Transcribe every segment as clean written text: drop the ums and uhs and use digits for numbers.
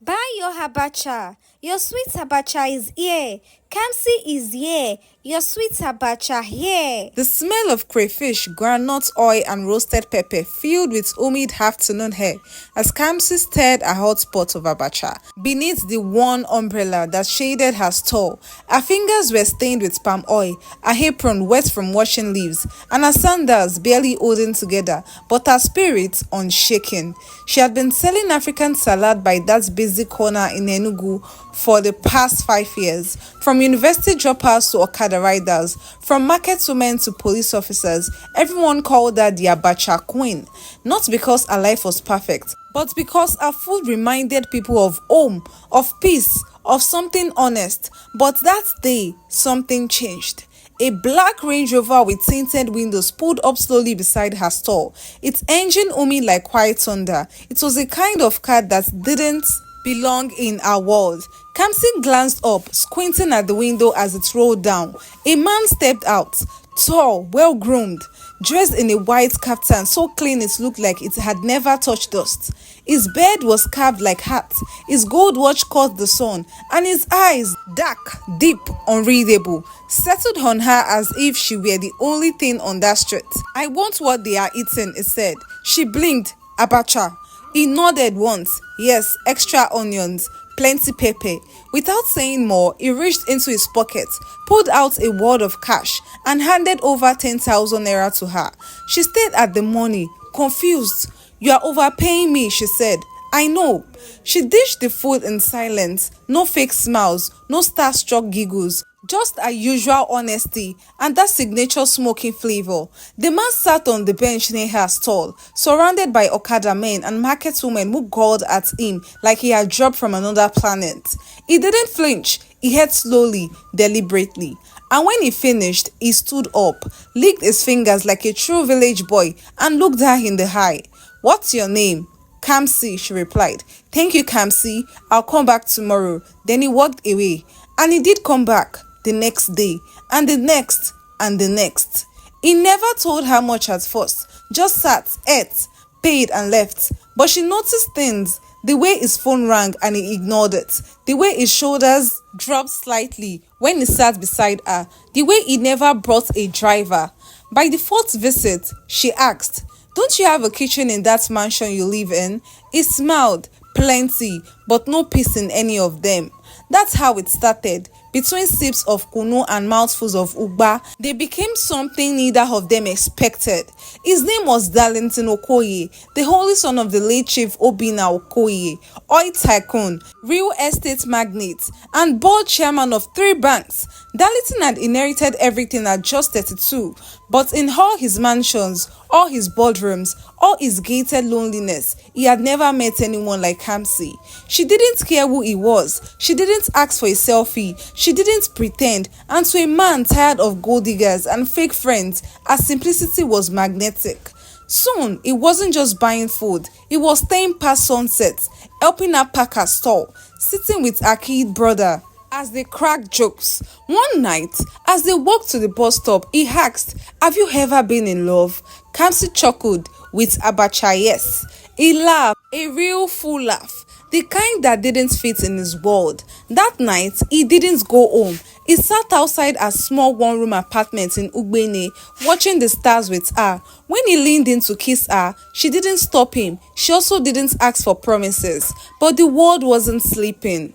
Buy your Abacha. Your sweet Abacha is here. Kamsi is here. Your sweet Abacha here. The smell of crayfish, groundnut oil, and roasted pepper filled with humid afternoon air as Kamsi stirred a hot pot of Abacha. Beneath the one umbrella that shaded her stall, her fingers were stained with palm oil, her apron wet from washing leaves, and her sandals barely holding together, but her spirit unshaken. She had been selling African salad by that busy corner in Enugu for the past 5 years, from university dropouts to Okada riders, from market women to police officers. Everyone called her the Abacha Queen, not because her life was perfect, but because her food reminded people of home, of peace, of something honest. But that day, something changed. A black Range Rover with tinted windows pulled up slowly beside her stall, its engine humming like quiet thunder. It was a kind of car that didn't belong in our world. Kamsi glanced up, squinting at the window as it rolled down. A man stepped out, tall, well-groomed, dressed in a white kaftan so clean it looked like it had never touched dust. His beard was carved like hat, his gold watch caught the sun, and his eyes, dark, deep, unreadable, settled on her as if she were the only thing on that street. "I want what they are eating," he said. She blinked. "Abacha." He nodded once. "Yes, extra onions, plenty pepper." Without saying more, he reached into his pocket, pulled out a wad of cash, and handed over 10,000 naira to her. She stared at the money, confused. "You are overpaying me," she said. "I know." She dished the food in silence, no fake smiles, no starstruck giggles. Just her usual honesty and that signature smoky flavor. The man sat on the bench near her stall, surrounded by Okada men and market women who gawed at him like he had dropped from another planet. He didn't flinch. He ate slowly, deliberately. And when he finished, he stood up, licked his fingers like a true village boy, and looked her in the eye. "What's your name?" "Kamsi," she replied. "Thank you, Kamsi. I'll come back tomorrow." Then he walked away. And he did come back the next day, and the next, and the next. He never told her much at first, just sat, ate, paid, and left. But she noticed things: the way his phone rang and he ignored it, the way his shoulders dropped slightly when he sat beside her, the way he never brought a driver. By the fourth visit, she asked, "Don't you have a kitchen in that mansion you live in?" He smiled. "Plenty, but no peace in any of them." That's how it started. Between sips of kunu and mouthfuls of ugba, they became something neither of them expected. His name was Darlington Okoye, the only son of the late Chief Obina Okoye, oil tycoon, real estate magnate, and board chairman of 3 banks. Darlington had inherited everything at just 32, but in all his mansions, all his boardrooms, all his gated loneliness, he had never met anyone like Kamsi. She didn't care who he was. She didn't ask for a selfie. She didn't pretend. And to a man tired of gold diggers and fake friends, her simplicity was magnetic. Soon, he wasn't just buying food. He was staying past sunset, helping her pack her stall, sitting with her kid brother as they cracked jokes. One night, as they walked to the bus stop, he asked, "Have you ever been in love?" Kamsi chuckled with Abacha, yes. He laughed, a real full laugh, the kind that didn't fit in his world. That night, he didn't go home. He sat outside a small one-room apartment in Ugbene, watching the stars with her. When he leaned in to kiss her, she didn't stop him. She also didn't ask for promises. But the world wasn't sleeping.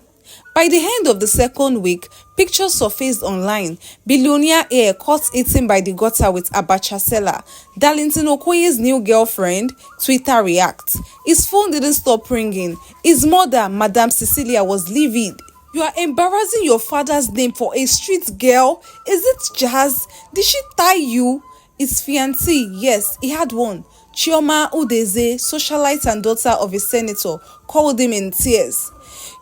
By the end of the second week, pictures surfaced online. Billionaire heir caught eating by the gutter with Abacha seller. Darlington Okoye's new girlfriend. Twitter reacts. His phone didn't stop ringing. His mother, Madame Cecilia, was livid. "You are embarrassing your father's name for a street girl. Is it Jazz? Did she tie you?" His fiancée, yes, he had one. Chioma Udeze, socialite and daughter of a senator, called him in tears.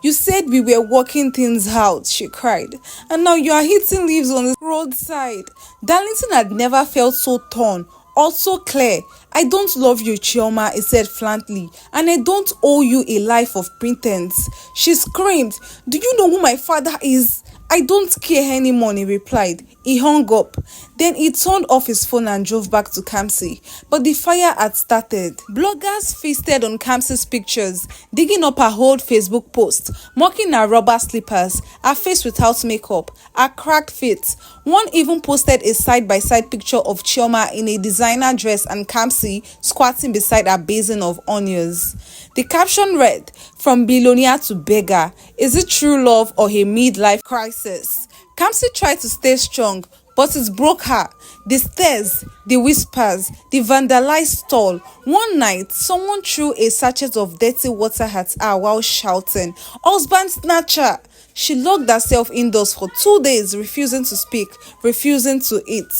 "You said we were working things out," she cried, "and now you are hitting leaves on the roadside." Darlington had never felt so torn or so clear. "I don't love you, Chioma," he said flatly, "and I don't owe you a life of pretense." She screamed, "Do you know who my father is? "I don't care anymore," he replied. He hung up. Then he turned off his phone and drove back to Kamsi. But the fire had started. Bloggers feasted on Kamsi's pictures, digging up her old Facebook post, mocking her rubber slippers, her face without makeup, her cracked feet. One even posted a side-by-side picture of Chioma in a designer dress and Kamsi squatting beside a basin of onions. The caption read, "From billionaire to beggar, is it true love or a midlife crisis?" Kamsi tried to stay strong, but it broke her. The stares, the whispers, the vandalized stall. One night, someone threw a sachet of dirty water at her while shouting, "Husband snatcher!" She locked herself indoors for 2 days, refusing to speak, refusing to eat.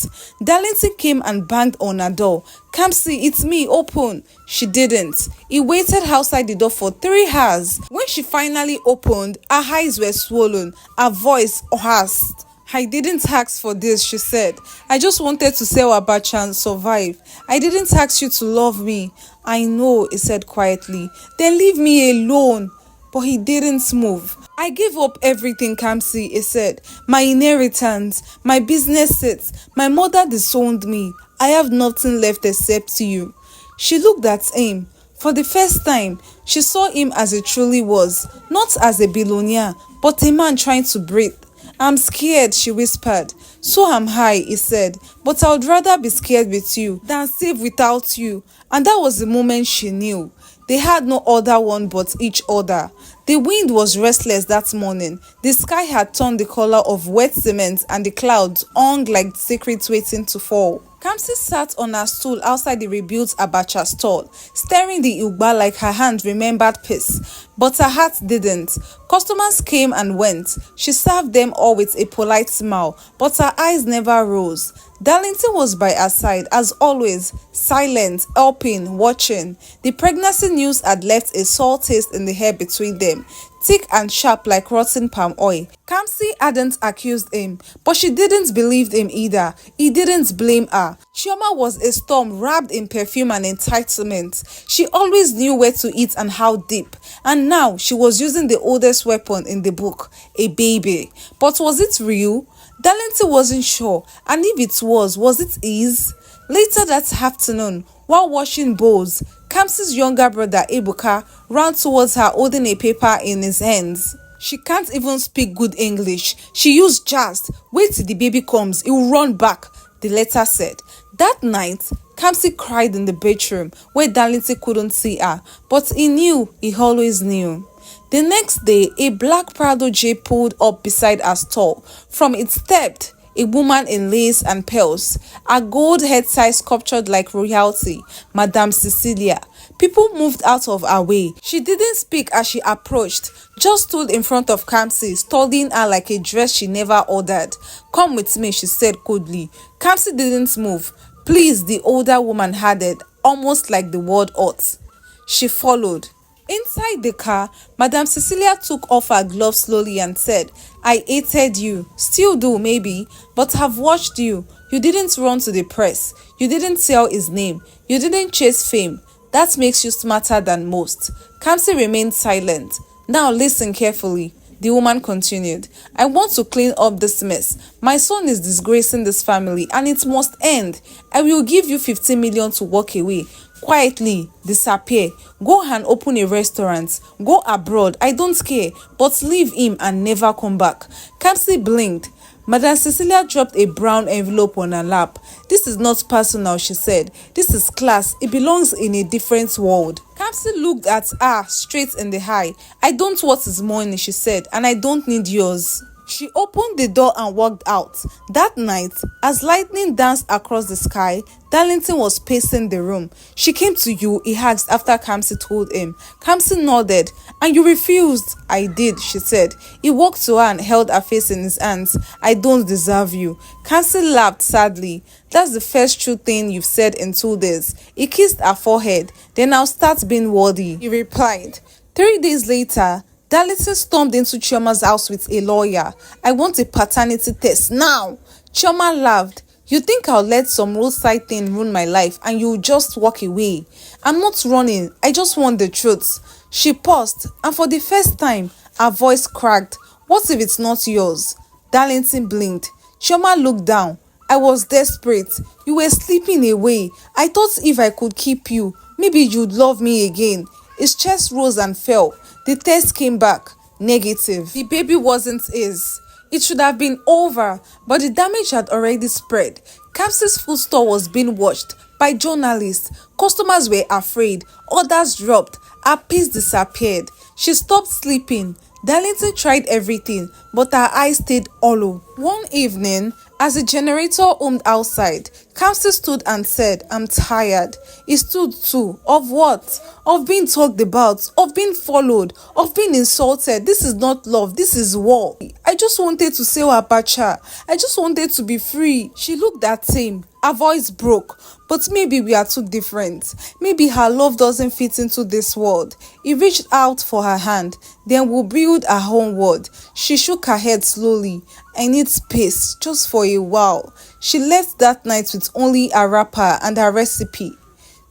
Darlington came and banged on her door. "Kamsi, it's me, open." She didn't. He waited outside the door for 3 hours. When she finally opened, her eyes were swollen, her voice hoarse. "I didn't ask for this," she said. "I just wanted to sell Abacha and survive. I didn't ask you to love me." "I know," he said quietly. "Then leave me alone." But he didn't move. "I gave up everything, Kamsi," he said. "My inheritance, my business sets. My mother disowned me. I have nothing left except you." She looked at him. For the first time, she saw him as he truly was, not as a billionaire, but a man trying to breathe. "I'm scared," she whispered. "So am I," he said. "But I would rather be scared with you than safe without you." And that was the moment she knew. They had no other one but each other. The wind was restless that morning. The sky had turned the color of wet cement and the clouds hung like secrets waiting to fall. Kamsi sat on her stool outside the rebuilt Abacha stall, staring the Ugba like her hand remembered peace. But her heart didn't. Customers came and went. She served them all with a polite smile, but her eyes never rose. Darlington was by her side, as always, silent, helping, watching. The pregnancy news had left a sour taste in the air between them, thick and sharp like rotten palm oil. Kamsi hadn't accused him, but she didn't believe him either. He didn't blame her. Chioma was a storm wrapped in perfume and entitlement. She always knew where to eat and how deep. And now she was using the oldest weapon in the book, a baby. But was it real? Darlington wasn't sure, and if it was it his? Later that afternoon, while washing bowls, Kamsi's younger brother Ebuka ran towards her holding a paper in his hands. "She can't even speak good English. She used just, wait till the baby comes, he will run back," the letter said. That night, Kamsi cried in the bedroom where Darlington couldn't see her, but he knew, he always knew. The next day, a black Prado Jeep pulled up beside her stall. From it stepped a woman in lace and pearls, her gold head size sculptured like royalty, Madame Cecilia. People moved out of her way. She didn't speak as she approached, just stood in front of Kamsi, studying her like a dress she never ordered. "Come with me," she said coldly. Kamsi didn't move. "Please," the older woman added, almost like the word ought. She followed. Inside the car, Madame Cecilia took off her gloves slowly and said, "I hated you, still do maybe, but have watched you. You didn't run to the press. You didn't tell his name. You didn't chase fame. That makes you smarter than most." Kamsi remained silent. "Now listen carefully," the woman continued. "I want to clean up this mess. My son is disgracing this family and it must end. I will give you 15 million to walk away. Quietly, disappear. Go and open a restaurant. Go abroad. I don't care. But leave him and never come back." Kamsi blinked. Madame Cecilia dropped a brown envelope on her lap. "This is not personal," she said. "This is class. It belongs in a different world." Kamsi looked at her straight in the eye. "I don't want his money," she said, "and I don't need yours." She opened the door and walked out. That night, as lightning danced across the sky, Darlington was pacing the room. "She came to you?" he asked after Kamsi told him. Kamsi nodded. "And you refused?" "I did," she said. He walked to her and held her face in his hands. "I don't deserve you." Kamsi laughed sadly. "That's the first true thing you've said in 2 days." He kissed her forehead. "Then I'll start being worthy," he replied. 3 days later, Darlington stormed into Chioma's house with a lawyer. "I want a paternity test now." Chioma laughed. "You think I'll let some roadside thing ruin my life and you'll just walk away?" "I'm not running. I just want the truth." She paused, and for the first time, her voice cracked. "What if it's not yours?" Darlington blinked. Chioma looked down. I was desperate. You were sleeping away. I thought if I could keep you, maybe you'd love me again. His chest rose and fell. The test came back negative. The baby wasn't his. It should have been over, but the damage had already spread. Kamsi's food store was being watched by journalists. Customers were afraid. Orders dropped. Her peace disappeared. She stopped sleeping. Darlington tried everything, but her eyes stayed hollow. One evening, as the generator hummed outside, Kamsi stood and said, I'm tired. He stood too. Of what? Of being talked about, of being followed, of being insulted. This is not love, this is war. I just wanted to sell Abacha. I just wanted to be free. She looked at him. Her voice broke. But maybe we are too different. Maybe her love doesn't fit into this world. He reached out for her hand. Then we'll build our own world. She shook her head slowly. I need space, just for a while. She left that night with only a wrapper and a recipe.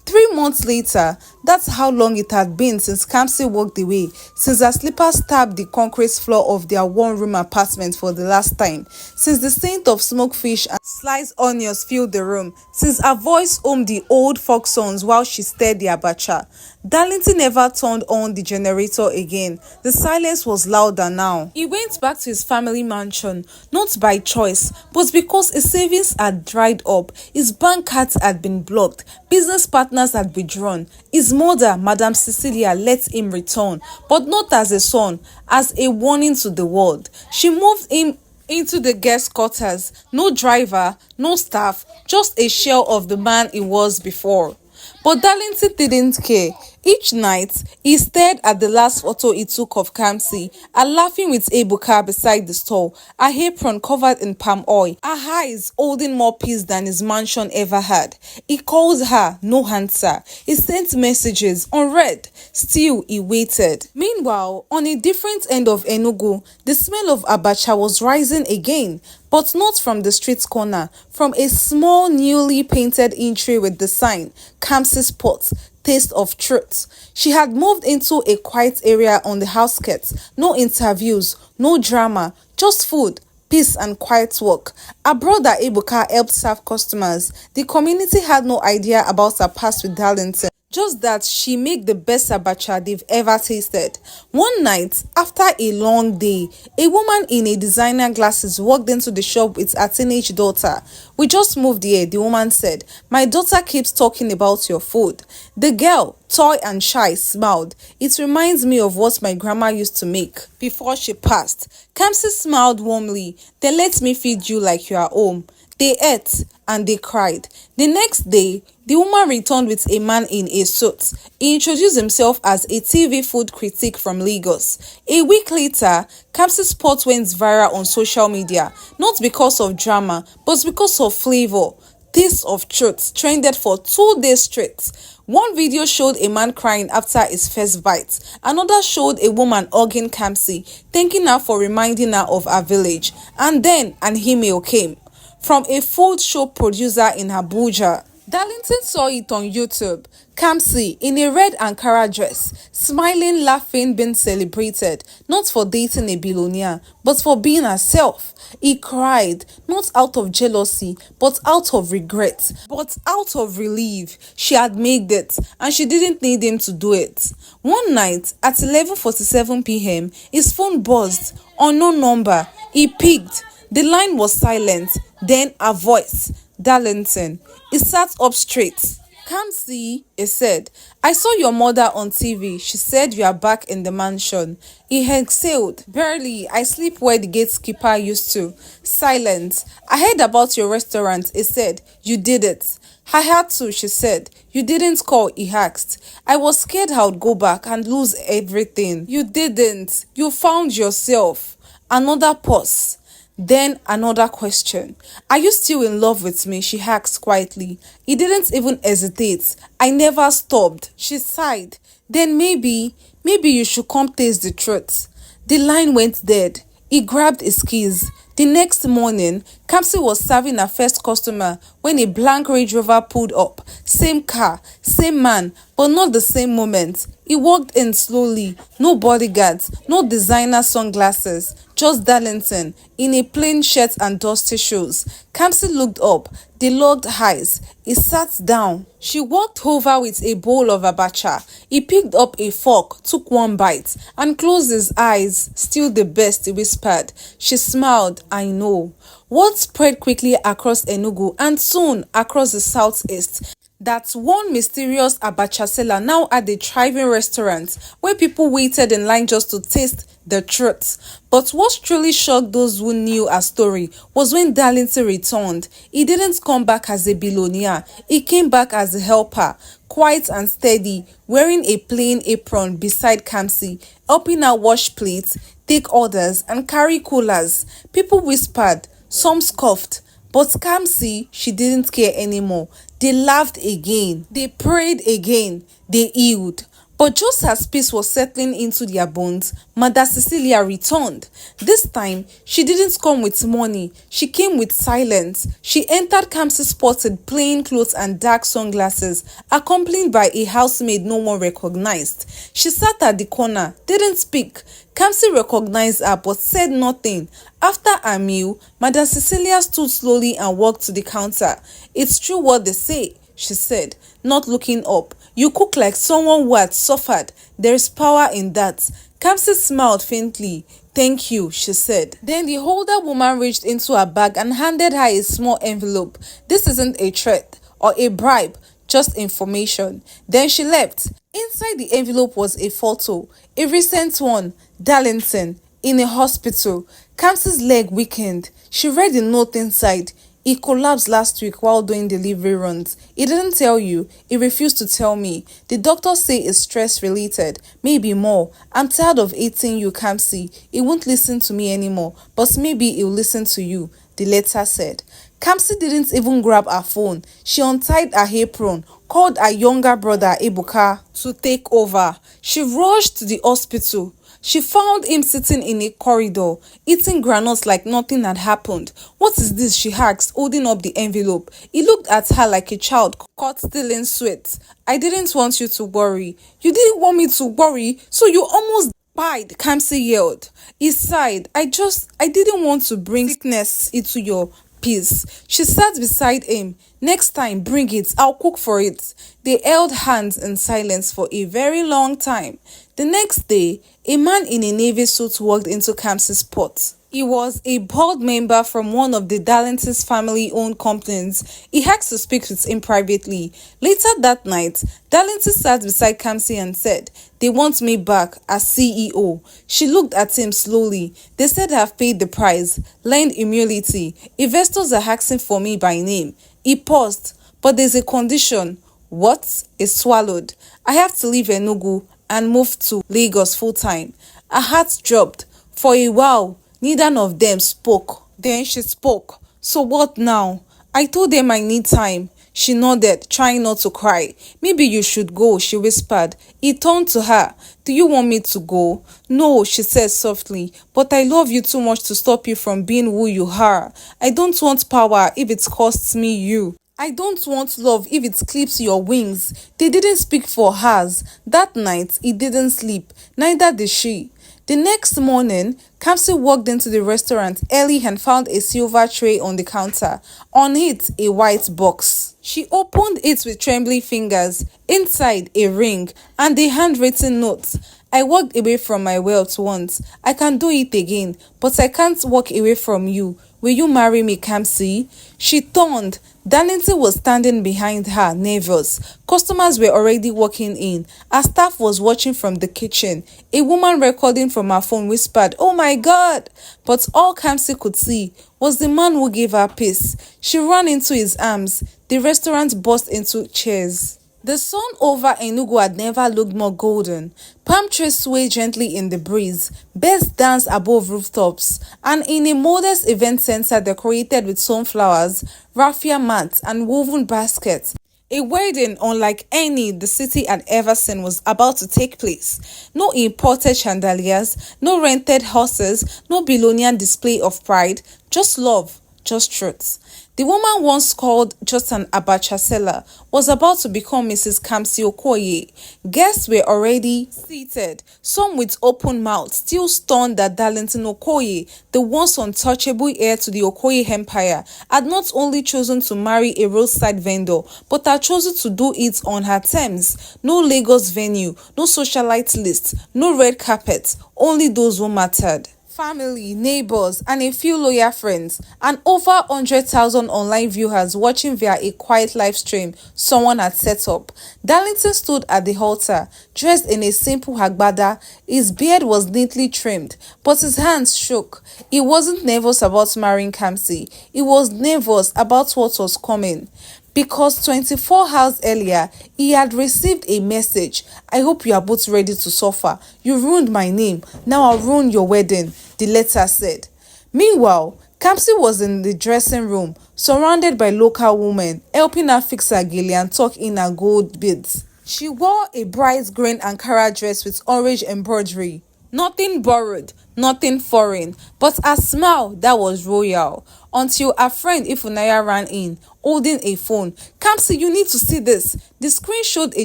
3 months later, that's how long it had been since Kamsi walked away, since her slippers tapped the concrete floor of their one-room apartment for the last time, since the scent of smoked fish and sliced onions filled the room, since her voice hummed the old folk songs while she stirred the abacha. Darlington never turned on the generator again. The silence was louder now. He went back to his family mansion, not by choice, but because his savings had dried up, his bank cards had been blocked, business partners had withdrawn. His mother, Madam Cecilia, let him return, but not as a son, as a warning to the world. She moved him into the guest quarters. No driver, no staff, just a shell of the man he was before. But Darlington didn't care. Each night, he stared at the last photo he took of Kamsi, and laughing with Abacha beside the store, her apron covered in palm oil, her eyes holding more peace than his mansion ever had. He called her, no answer. He sent messages, unread. Still, he waited. Meanwhile, on a different end of Enugu, the smell of Abacha was rising again, but not from the street corner, from a small, newly painted entry with the sign, Kamsi's Pot, Taste of Truth. She had moved into a quiet area on the outskirts. No interviews, no drama, just food, peace and quiet work. Her brother Abacha helped serve customers. The community had no idea about her past with Darlington, just that she made the best abacha they've ever tasted. One night, after a long day, a woman in a designer glasses walked into the shop with her teenage daughter. We just moved here, the woman said. My daughter keeps talking about your food. The girl, toy and shy, smiled. It reminds me of what my grandma used to make before she passed. Kamsi smiled warmly. Then let me feed you like you are home. They ate and they cried. The next day, the woman returned with a man in a suit. He introduced himself as a TV food critic from Lagos. A week later, Kamsi's pot went viral on social media, not because of drama, but because of flavor. Taste of Truth trended for 2 days straight. One video showed a man crying after his first bite. Another showed a woman hugging Kamsi, thanking her for reminding her of her village. And then an email came from a food show producer in Abuja. Darlington saw it on YouTube. Kamsi, in a red Ankara dress, smiling, laughing, being celebrated, not for dating a billionaire, but for being herself. He cried, not out of jealousy, but out of regret, but out of relief. She had made it, and she didn't need him to do it. One night, at 11:47 p.m., his phone buzzed. Unknown number. He picked. The line was silent. Then a voice. Darlington. He sat up straight. Kamsi, he said, I saw your mother on TV. She said you are back in the mansion. He exhaled. Barely. I sleep where the gatekeeper used to. Silence. I heard about your restaurant. He said, you did it. I had to, she said. You didn't call, he asked. I was scared I would go back and lose everything. You didn't. You found yourself. Another pause. Then another question. Are you still in love with me? She asked quietly. He didn't even hesitate. I never stopped. She sighed. Then maybe you should come taste the truth. The line went dead. He grabbed his keys. The next morning, Kamsi was serving her first customer when a blank Range Rover pulled up. Same car, same man, but not the same moment. He He walked in slowly, no bodyguards, no designer sunglasses, just Darlington in a plain shirt and dusty shoes. Kamsi looked up. They locked eyes. He sat down. She walked over with a bowl of abacha. He picked up a fork, took one bite, and closed his eyes. Still the best, he whispered. She smiled. I know. Word spread quickly across Enugu and soon across the southeast that one mysterious Abacha seller now had a thriving restaurant where people waited in line just to taste the truth. But what truly shocked those who knew her story was when Darlington returned. He didn't come back as a billionaire, he came back as a helper, quiet and steady, wearing a plain apron beside Kamsi, helping her wash plates, take orders, and carry coolers. People whispered, some scoffed, but Kamsi, she didn't care anymore. They laughed again. They prayed again. They healed. But just as peace was settling into their bones, Mother Cecilia returned. This time, she didn't come with money. She came with silence. She entered Kamsi's spot in plain clothes and dark sunglasses, accompanied by a housemaid no one recognized. She sat at the corner, didn't speak. Kamsi recognized her but said nothing. After her meal, Madam Cecilia stood slowly and walked to the counter. It's true what they say, she said, not looking up. You cook like someone who had suffered. There is power in that. Kamsi smiled faintly. Thank you, she said. Then the older woman reached into her bag and handed her a small envelope. This isn't a threat or a bribe, just information. Then she left. Inside the envelope was a photo, a recent one, Darlington, in a hospital. Kamsi's leg weakened. She read the note inside. He collapsed last week while doing delivery runs. He didn't tell you. He refused to tell me. The doctors say it's stress related. Maybe more. I'm tired of eating you, Kamsi. He won't listen to me anymore. But maybe he'll listen to you, the letter said. Kamsi didn't even grab her phone. She untied her apron, called her younger brother Abacha to take over. She rushed to the hospital. She found him sitting in a corridor, eating granules like nothing had happened. What is this? She asked, holding up the envelope. He looked at her like a child caught stealing sweets. I didn't want you to worry. You didn't want me to worry, so you almost died, Kamsi yelled. He sighed. I didn't want to bring sickness into your peace. She sat beside him. Next time, bring it. I'll cook for it. They held hands in silence for a very long time. The next day, a man in a navy suit walked into Kamsi's pot. He was a board member from one of the Darlington's family-owned companies. He asked to speak with him privately. Later that night, Darlington sat beside Kamsi and said, they want me back as CEO. She looked at him slowly. They said I've paid the price, learned humility. Investors are asking for me by name. He paused, but there's a condition. What? He swallowed. I have to leave Enugu and move to Lagos full-time. Her heart dropped. For a while, neither of them spoke. Then she spoke. So what now? I told them I need time. She nodded, trying not to cry. Maybe you should go, she whispered. He turned to her. Do you want me to go? No, she said softly. But I love you too much to stop you from being who you are. I don't want power if it costs me you. I don't want love if it clips your wings. They didn't speak for hours. That night, he didn't sleep. Neither did she. The next morning, Kamsi walked into the restaurant early and found a silver tray on the counter. On it, a white box. She opened it with trembling fingers. Inside, a ring and a handwritten note. I walked away from my wealth once. I can do it again, but I can't walk away from you. Will you marry me, Kamsi? She turned. Darlington was standing behind her, nervous. Customers were already walking in. Her staff was watching from the kitchen. A woman recording from her phone whispered, "Oh my God!" But all Kamsi could see was the man who gave her peace. She ran into his arms. The restaurant burst into cheers. The sun over Enugu had never looked more golden. Palm trees swayed gently in the breeze. Birds danced above rooftops. And in a modest event center decorated with sunflowers, raffia mats, and woven baskets, a wedding unlike any the city had ever seen was about to take place. No imported chandeliers, no rented horses, no billionaire display of pride, just love, just truth. The woman once called just an Abacha seller was about to become Mrs. Kamsi Okoye. Guests were already seated, some with open mouths, still stunned that Darlington Okoye, the once untouchable heir to the Okoye empire, had not only chosen to marry a roadside vendor, but had chosen to do it on her terms. No Lagos venue, no socialite list, no red carpet, only those who mattered. Family, neighbors, and a few loyal friends, and over 100,000 online viewers watching via a quiet live stream someone had set up. Darlington stood at the altar, dressed in a simple agbada. His beard was neatly trimmed, but his hands shook. He wasn't nervous about marrying Kamsi. He was nervous about what was coming. Because 24 hours earlier, he had received a message. "I hope you are both ready to suffer. You ruined my name. Now I'll ruin your wedding," the letter said. Meanwhile, Kamsi was in the dressing room, surrounded by local women, helping her fix her gele and tuck in her gold beads. She wore a bright green Ankara dress with orange embroidery. Nothing borrowed, nothing foreign, but a smile that was royal. Until her friend Ifunaya ran in, holding a phone. "Kamsi, you need to see this." The screen showed a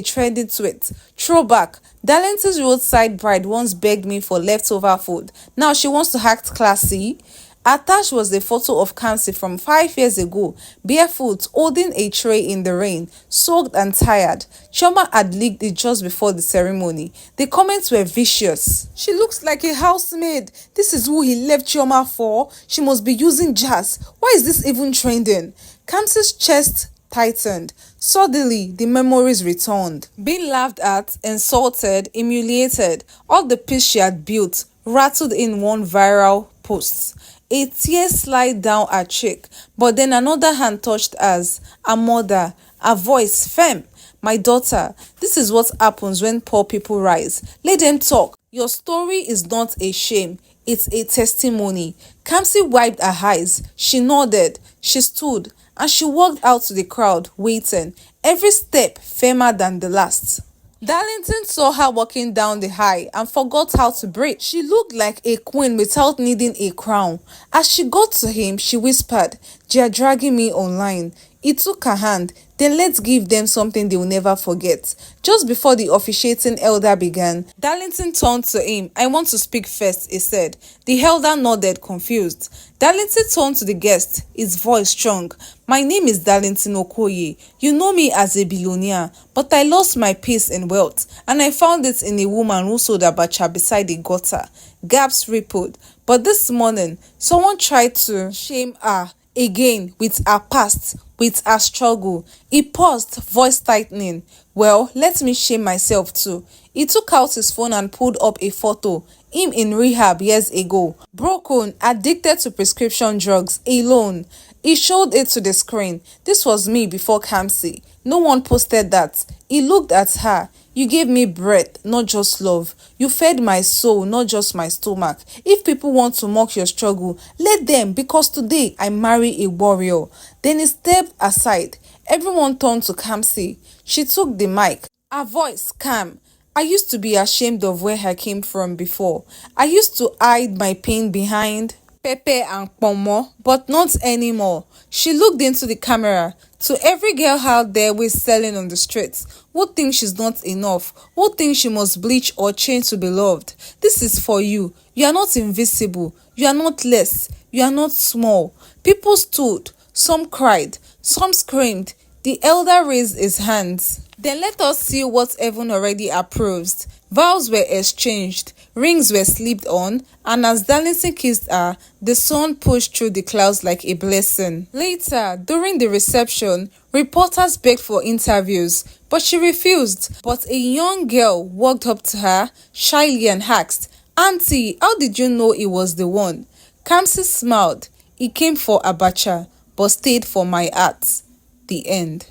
trending tweet. Throwback: Darlington's roadside bride once begged me for leftover food. Now she wants to act classy. Attached was a photo of Kamsi from 5 years ago, barefoot, holding a tray in the rain, soaked and tired. Chioma had leaked it just before the ceremony. The comments were vicious. "She looks like a housemaid. This is who he left Chioma for. She must be using jazz. Why is this even trending?" Kamsi's chest tightened. Suddenly, the memories returned. Being laughed at, insulted, humiliated, all the peace she had built rattled in one viral post. A tear slid down her cheek, but then another hand touched hers. Her mother, her voice firm. "My daughter, this is what happens when poor people rise. Let them talk. Your story is not a shame. It's a testimony." Kamsi wiped her eyes. She nodded. She stood, and she walked out to the crowd, waiting, every step firmer than the last. Darlington saw her walking down the aisle and forgot how to breathe. She looked like a queen without needing a crown. As she got to him, she whispered, "They are dragging me online." He took her hand. "Then let's give them something they'll never forget." Just before the officiating elder began, Darlington turned to him. "I want to speak first," he said. The elder nodded, confused. Darlington turned to the guest, his voice strong. "My name is Darlington Okoye. You know me as a billionaire, but I lost my peace and wealth, and I found it in a woman who sold Abacha beside a gutter." Gaps rippled. But this morning, someone tried to shame her again with her past, with her struggle. He paused, voice tightening. "Well, let me shame myself too." He took out his phone and pulled up a photo. Him in rehab years ago. Broken, addicted to prescription drugs, alone. He showed it to the screen. "This was me before Kamsi. No one posted that." He looked at her. "You gave me breath, not just love. You fed my soul, not just my stomach. If people want to mock your struggle, let them, because today I marry a warrior." Then he stepped aside. Everyone turned to Kamsi. She took the mic. Her voice calm. "I used to be ashamed of where I came from before. I used to hide my pain behind Pepe and Pomo, but not anymore." She looked into the camera. "To every girl out there who is selling on the streets, who thinks she's not enough, who thinks she must bleach or change to be loved, this is for you. You are not invisible. You are not less. You are not small." People stood. Some cried. Some screamed. The elder raised his hands. "Then let us see what heaven already approves." Vows were exchanged, rings were slipped on, and as Darlington kissed her, the sun pushed through the clouds like a blessing. Later, during the reception, reporters begged for interviews, but she refused. But a young girl walked up to her, shyly, and asked, "Auntie, how did you know he was the one?" Kamsi smiled. "He came for Abacha, but stayed for my heart." The end.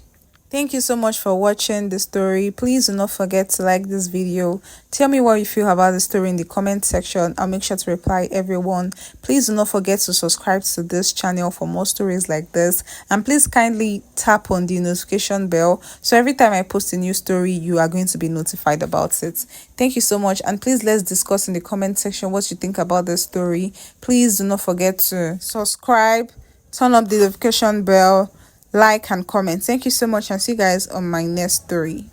Thank you so much for watching the story. Please do not forget to like this video. Tell me what you feel about the story in the comment section. I'll make sure to reply everyone. Please do not forget to subscribe to this channel for more stories like this. And please kindly tap on the notification bell so every time I post a new story, you are going to be notified about it. Thank you so much. And please let's discuss in the comment section what you think about this story. Please do not forget to subscribe, turn up the notification bell, like and comment. Thank you so much, and see you guys on my next story.